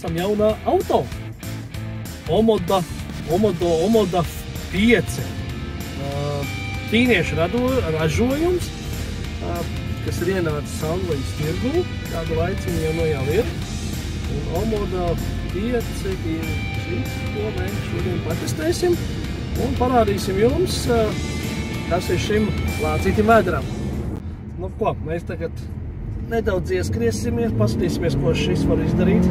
esam jaunā auto. Omoda 5. Ķīniešu ražojums, kas ir ienācis Anglijas tirgū, kādu laiciņu jau ir. Un Omoda 5 ir šis, ko mēs šodien patestēsim un parādīsim jums, kas ir šim lācītim vedram. Nu ko, mēs tagad nedaudz ieskriesimies, paskatīsimies, ko šis var izdarīt.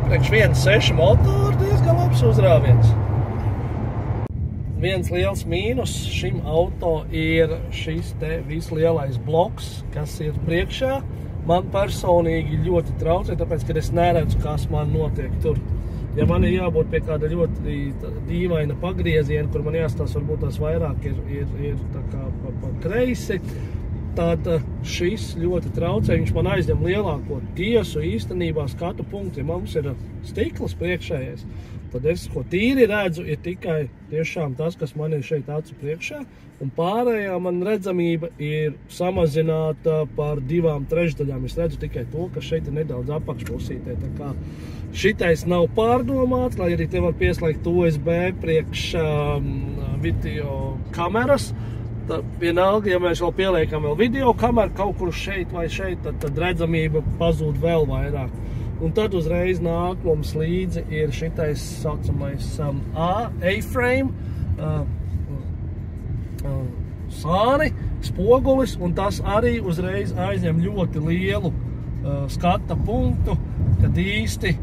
Priekš 1.6 motoru diezgan labs uzrāviens. Viens liels mīnus šim auto ir šis te vislielais bloks, kas ir priekšā. Man personīgi ļoti traucē, tāpēc, ka es neredzu, kas man notiek tur. Ja man ir jābūt pie kāda ļoti dīvaina pagrieziena, kur man jāstās varbūt tās vairāk ir tā kā pa kreisi, tad šis ļoti traucē. Viņš man aizņem lielāko tiesu īstenībā skatu punktu. Ja mums ir stikls priekšējais, tad es, ko tīri redzu, ir tikai tiešām tas, kas man ir šeit acu priekšā, un pārējā man redzamība ir samazināta par 2/3. Es redzu tikai to, ka šeit ir nedaudz apakšpusītē. Tā kā šitais nav pārdomāts, lai arī te var pieslēgt USB priekš video kameras. Tad vienalga, ja mēs vēl pieliekam video kameru kaut kur šeit vai šeit, tad redzamība pazūd vēl vairāk. Un tad uzreiz nāk mums līdzi ir šitais saucamais A-frame, sāni, spogulis, un tas arī uzreiz aizņem ļoti lielu skata punktu, kad īsti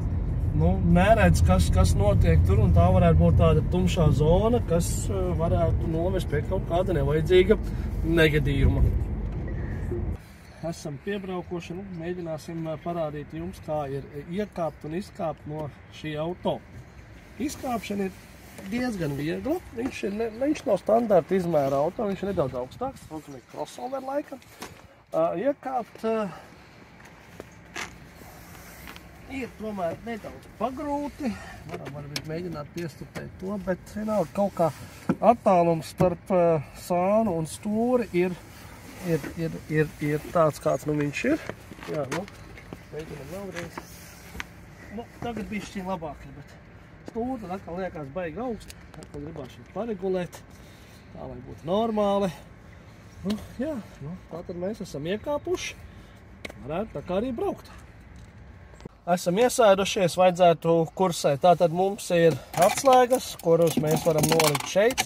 neredz, kas notiek tur, un tā varētu būt tāda tumšā zona, kas varētu novest pie kaut kāda nevajadzīga negadījuma. Esam piebraukoši, mēģināsim parādīt jums, kā ir iekāpt un izkāpt no šī auto. Izkāpšana ir diezgan viegla, viņš nav standarta izmēra auto, viņš ir nedaudz augstāks, saucamīgi crossover laikam. Iekāpt ir tomēr nedaudz pagrūti, varam varbūt mēģināt piestupēt to, bet vienalga kaut kā attālums starp sānu un stūri ir tāds, kāds viņš ir. Jā, mēģinam vēlreiz. Tagad bišķi labāk, bet stūri atkal liekas baigi augsti, atkal gribās šeit paregulēt, tā lai būtu normāli. Tātad mēs esam iekāpuši, varētu tā kā arī braukt. Esam iesēdušies, vajadzētu kursēt. Tātad mums ir atslēgas, kurus mēs varam nolikt šeit.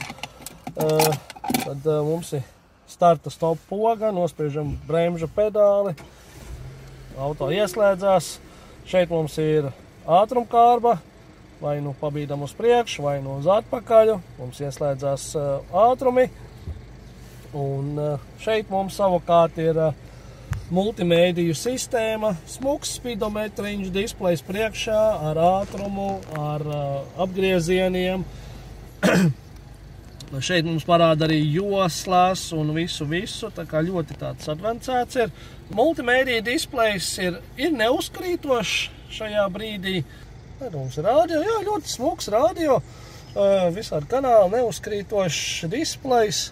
Tad mums ir starta stop poga, nospiežam bremžu pedāli, auto ieslēdzās. Šeit mums ir ātrumkārba, vai nu pabīdam uz priekšu, vai nu uz atpakaļu. Mums ieslēdzās ātrumi. Un šeit mums savukārt ir multimēdiju sistēma, smuks spidometriņš, displejs priekšā ar ātrumu, ar apgriezieniem. Šeit mums parāda arī joslas un visu, tā kā ļoti tāds advancēts ir. Multimēdiju displejs ir neuzkrītošs šajā brīdī. Mums ir radio, jā, ļoti smuks radio, visādi kanāli, neuzkrītošs displejs,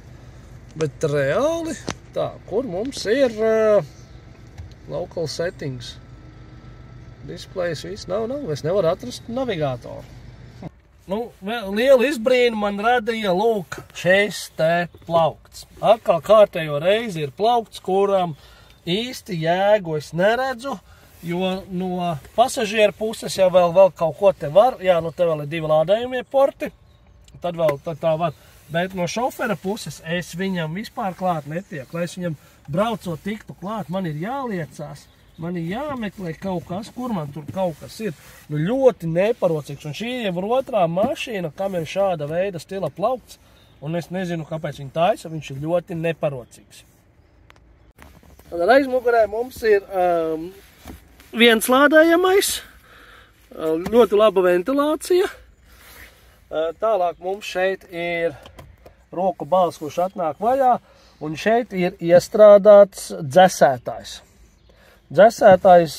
bet reāli tā, kur mums ir local settings. Displejs viss nav, es nevaru atrast navigātoru. Lielu izbrīnu man radīja, lūk, šis te plaukts. Atkal kārtējo reizi ir plaukts, kuram īsti jēgu es neredzu, jo no pasažieru puses jau vēl kaut ko te var. Jā, te vēl ir 2 lādējumie porti, tad tā var. Bet no šofera puses es viņam vispār klāt netieku. Lai es viņam braucot tiktu klāt, man ir jāliecās, man ir jāmeklē kaut kas, kur man tur kaut kas ir. Ļoti neparocīgs. Un šī jau ir otrā mašīna, kam ir šāda veida stila plaukts, un es nezinu, kāpēc viņa taisa, viņš ir ļoti neparocīgs. Tad aizmugurē mums ir viens lādējamais, ļoti laba ventilācija. Tālāk mums šeit ir roku bals, kurš atnāk vaļā, un šeit ir iestrādāts dzesētājs. Dzesētājs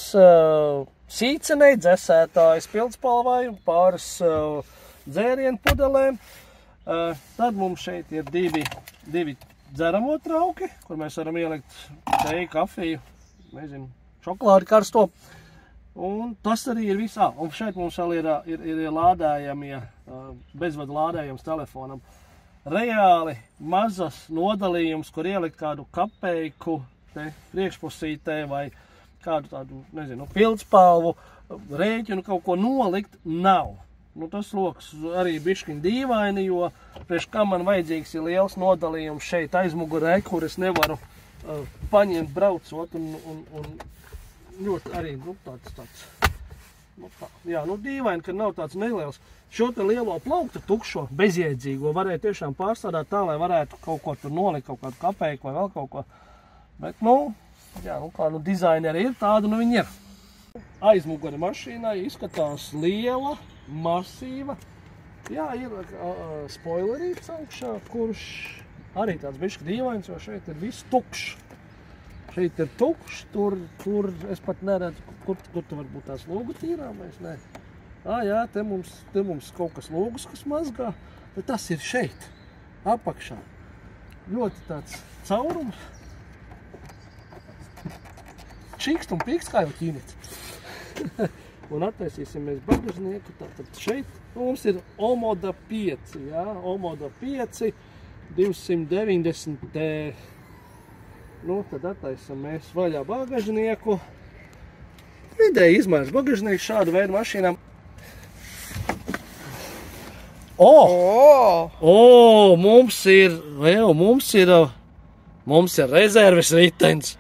sīcenei, dzesētājs pildspalvai un pāris dzērienu pudelēm. Tad mums šeit ir divi dzeramo trauki, kur mēs varam ielikt teju, kafiju, nezinu, šokolādi karsto. Un tas arī ir visā. Un šeit mums vēl ir lādējamie, bezvadu lādējums telefonam. Reāli mazas nodalījums, kur ielikt kādu kapeiku te priekšpusītē vai kādu tādu, nezinu, pildspalvu, rēķinu kaut ko nolikt, nav. Nu, tas loks arī bišķiņ dīvaini, jo priekš kā man vajadzīgs ir liels nodalījums šeit aizmugurē, kur es nevaru paņemt braucot un ļoti arī, nu, tāds, nu, tā, jā, nu, dīvaini, ka nav tāds neliels. Šo te lielo plauktu tukšo, bezjēdzīgo varēja tiešām pārstrādāt tā, lai varētu kaut ko tur nolikt, kaut kādu kapeiku vai vēl kaut ko. Bet, nu, jā, nu, kā, nu, dizaineri ir tāda, nu, viņi ir. Aizmugure mašīnai izskatās liela, masīva. Jā, ir spoilerīts augšā, kurš arī tāds bišķi dīvains, jo šeit ir viss tukšs. Šeit ir tukšs, tur es pat neredzu, kur tu varbūt tās logu tīrāmais, nē. Jā, te mums kaut kas logus, kas mazgā, bet tas ir šeit, apakšā. Ļoti tāds caurums. Čikst un pīkst, kā jau ķīnits. Un attaisīsim mēs bagažnieku, tātad šeit mums ir Omoda 5, jā, Omoda 5, 290 Nu, tad attaisam mēs vaļā bagažnieku. Vidēji izmērs bagažnieks šādu veidu mašīnām. Mums ir rezerves ritenis.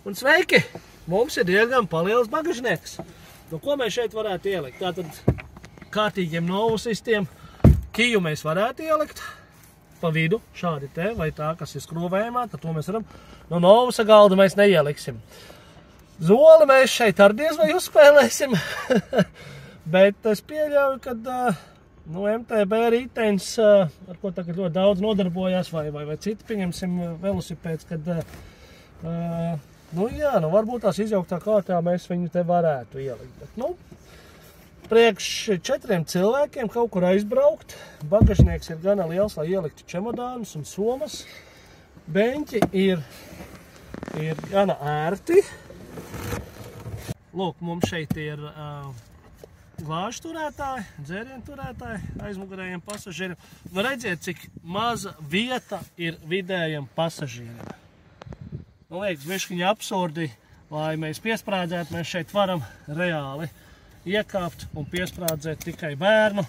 Un sveiki! Mums ir diezgan paliels bagažnieks. Nu, ko mēs šeit varētu ielikt? Tātad kārtīgiem novusistiem kiju mēs varētu ielikt pa vidu, šādi te, vai tā, kas ir skrūvējumā, tad to mēs varam. No novusa galda mēs neieliksim. Zoli mēs šeit ar diez vai uzspēlēsim, bet es pieļauju, kad MTB ritenis, ar ko tagad ļoti daudz nodarbojās, vai citi, pieņemsim, velosipēds, kad, nu jā, nu varbūt tās izjauktā kārtā mēs viņu te varētu ielikt, bet, nu, priekš 4 cilvēkiem kaut kur aizbraukt, bagažnieks ir gana liels, lai ieliktu čemodānus un somas, beņķi ir gana ērti. Lūk, mums šeit ir glāžu turētāji, dzērienu turētāji, aizmugurējiem pasažieriem. Var redziet, cik maza vieta ir vidējiem pasažieriem. Man liekas, bišķiņi absurdi, lai mēs piesprādzētu, mēs šeit varam reāli iekāpt un piesprādzēt tikai bērnu,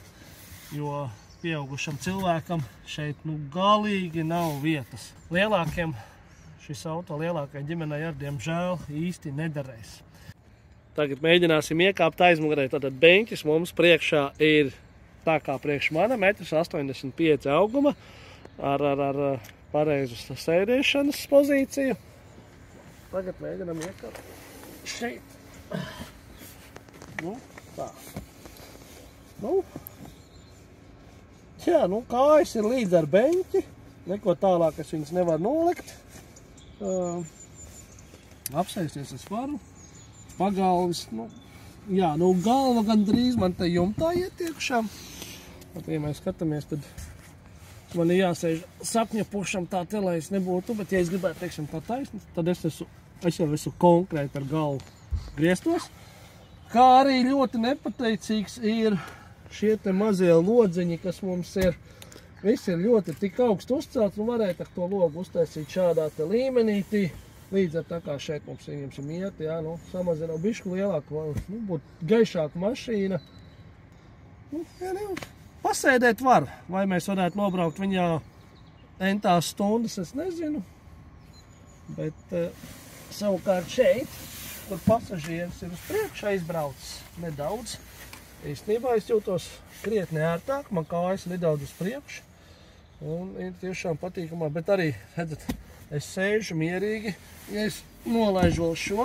jo pieaugušam cilvēkam šeit galīgi nav vietas. Šis auto lielākai ģimenei ar diemžēl īsti nederēs. Tagad mēģināsim iekāpt aizmugurē. Tātad beņķis mums priekšā ir tā kā priekš mana, 1,85 m auguma, ar pareizu sēdēšanas pozīciju. Tagad mēģinām iekāpt šeit. Nu, tā. Nu, jā, nu kājas ir līdz ar beņķi. Neko tālāk es viņas nevaru nolikt. Apsēsties es varu. Pagalvis, nu, jā, nu galva gandrīz man te jumtā ietiekšā. Bet, ja mēs skatāmies, tad man ir jāsēž sapņa pušam tā te, lai es nebūtu, bet ja es gribētu, teiksim, tā taisni, tad es jau esmu konkrēti ar galvu griestos. Kā arī ļoti nepateicīgs ir šie te mazie lodziņi, kas mums ir. Viss ir ļoti tik augstu uzcelts un varētu ar to logu uztaisīt šādā te līmenītī. Līdz ar tā kā šeit mums viņam iet, jā, nu, samazinām bišku lielāku, nu, būtu gaišāka mašīna. Nu, jā, pasēdēt var, vai mēs varētu nobraukt viņā entās stundas, es nezinu. Bet savukārt šeit, kur pasažieris ir uz priekšu aizbraucis nedaudz, īstenībā es jūtos krietni ērtāk, man kājas nedaudz uz priekšu. Un ir tiešām patīkamā, bet arī, redzat, es sēžu mierīgi, ja es nolaižu vēl šo,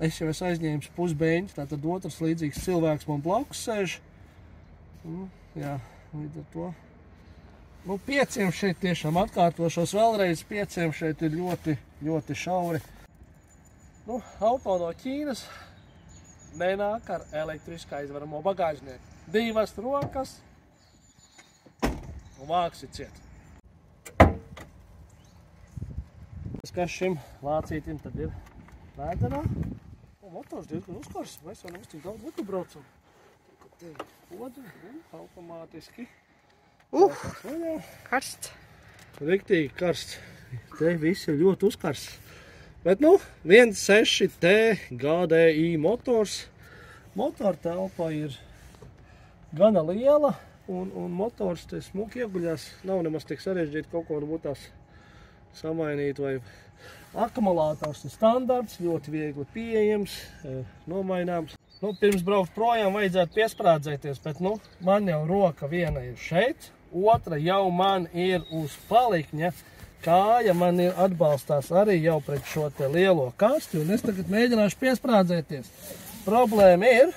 es jau esmu aizņēmis pusbeņķi, tātad otrs līdzīgs cilvēks man blakus sēž. Jā, līdz ar to Nu, 5 šeit tiešām atkārtošos vēlreiz. 5 šeit ir ļoti, ļoti šauri. Nu, auto no Ķīnas nenāk ar elektriskā izvaramo bagāžnieku. 2 rokas un vāks ir ciet. Kas šim lācītim tad ir vēderā? Motors diezgan uzkarsts, mēs jau nemaz tik daudz nekubraucam. Te podu, automātiski. Karsts. Riktīgi karsts. Te viss ir ļoti uzkarsts. Bet, nu, 1.6T GDI motors. Motora telpa ir gana liela un motors te smuki ieguļās. Nav nemaz tik sarežģīti kaut ko varbūt tās samainīt vai akumulātors ir standarts, ļoti viegli pieejams, nomaināms. Nu, pirms braukt projām vajadzētu piesprādzēties, bet nu, man jau roka viena ir šeit, otra jau man ir uz palikņa, kāja man ir atbalstās arī jau pret šo te lielo kasti, un es tagad mēģināšu piesprādzēties. Problēma ir,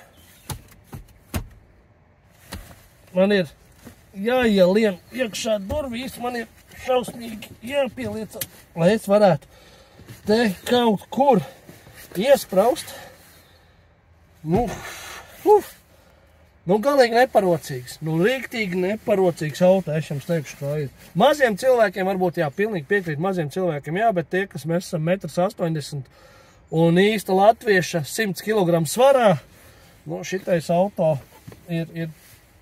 man ir jāielien iekšā durvīs, man ir šausmīgi jāpieliec, lai es varētu te kaut kur iespraust. Nu, galīgi neparocīgs. Nu, riktīgi neparocīgs auto, es jums teikšu, kā ir. Maziem cilvēkiem varbūt jā, pilnīgi piekrīt maziem cilvēkiem, jā, bet tie, kas mēs esam 1,80 m un īsta latvieša 100 kg svarā, nu, šitais auto ir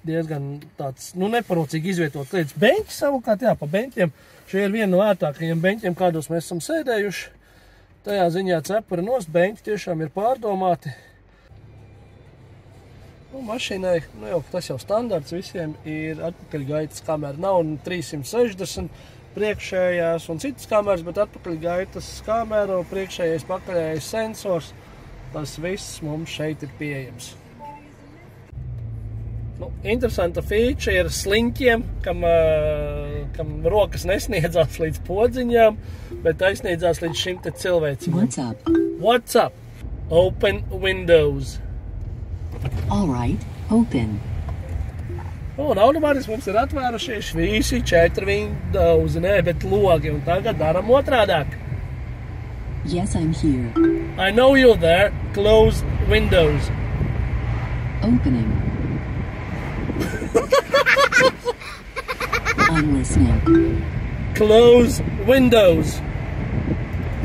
diezgan tāds, nu, neparocīgi izvietot lietas. Beņķi savukārt, jā, pa beņķiem. Šie ir viena no ērtākajiem beņķiem, kādos mēs esam sēdējuši. Tajā ziņā cepuri nost, beņķi tiešām ir pārdomāti. Nu, mašīnai, nu jau tas jau standarts visiem ir atpakaļgaitas kamera. Nav 360 priekšējās un citas kameras, bet atpakaļgaitas kamera, priekšējais pakaļējais sensors. Tas viss mums šeit ir pieejams. Nu, interesanta feature ir sliņķiem, kam rokas nesniedzās līdz podziņām, bet aizsniedzās līdz šim te cilvēcim. What's up? What's up? Open windows. All right, open. Un automātiski mums ir atvērušies visi 4 windows, nē, bet logi, un tagad daram otrādāk. Yes, I'm here. I know you're there. Close windows. Opening. I'm listening. Close windows.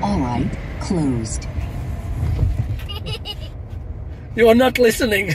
All right, closed. You are not listening.